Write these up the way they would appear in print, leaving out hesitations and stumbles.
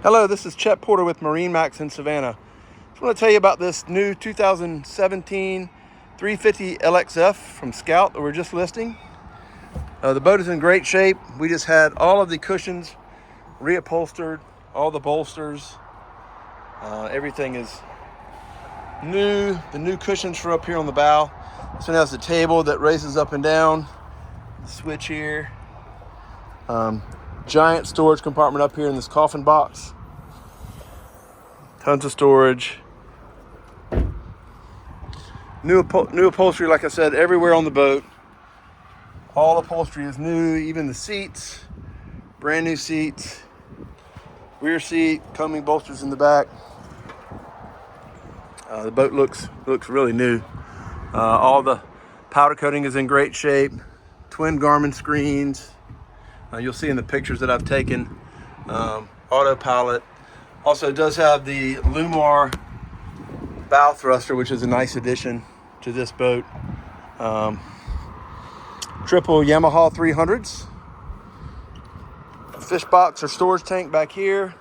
Hello, this is Chet Porter with MarineMax in Savannah. Just want to tell you about this new 2017 350 LXF from Scout that we're just listing. The boat is in great shape. We just had all of the cushions reupholstered, all the bolsters. Everything is new. The new cushions are up here on the bow. This one has the table that raises up and down. The switch here. Giant storage compartment up here in this coffin box. Tons of storage. New upholstery, like I said, everywhere on the boat. All upholstery is new, even the seats. Brand new seats. Rear seat, coaming bolsters in the back. The boat looks really new. All the powder coating is in great shape. Twin Garmin screens. You'll see in the pictures that I've taken. Autopilot. Also does have the Lumar bow thruster, which is a nice addition to this boat. Triple Yamaha 300s. Fish box or storage tank back here.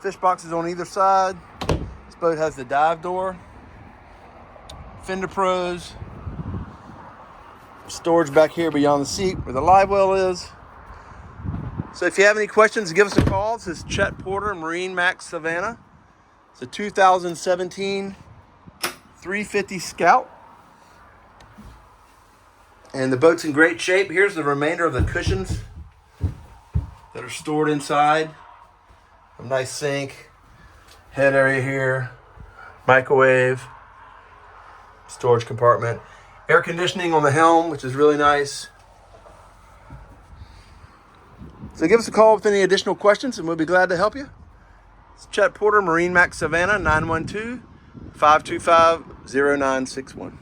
Fish boxes on either side. This boat has the dive door. Fender pros. Storage back here beyond the seat where the live well is. So if you have any questions, give us a call. This is Chet Porter, MarineMax Savannah. It's a 2017 350 Scout. And the boat's in great shape. Here's the remainder of the cushions that are stored inside. A nice sink, head area here, microwave, storage compartment. Air conditioning on the helm, which is really nice. So give us a call with any additional questions and we'll be glad to help you. It's Chet Porter, MarineMax Savannah, 912-525-0961.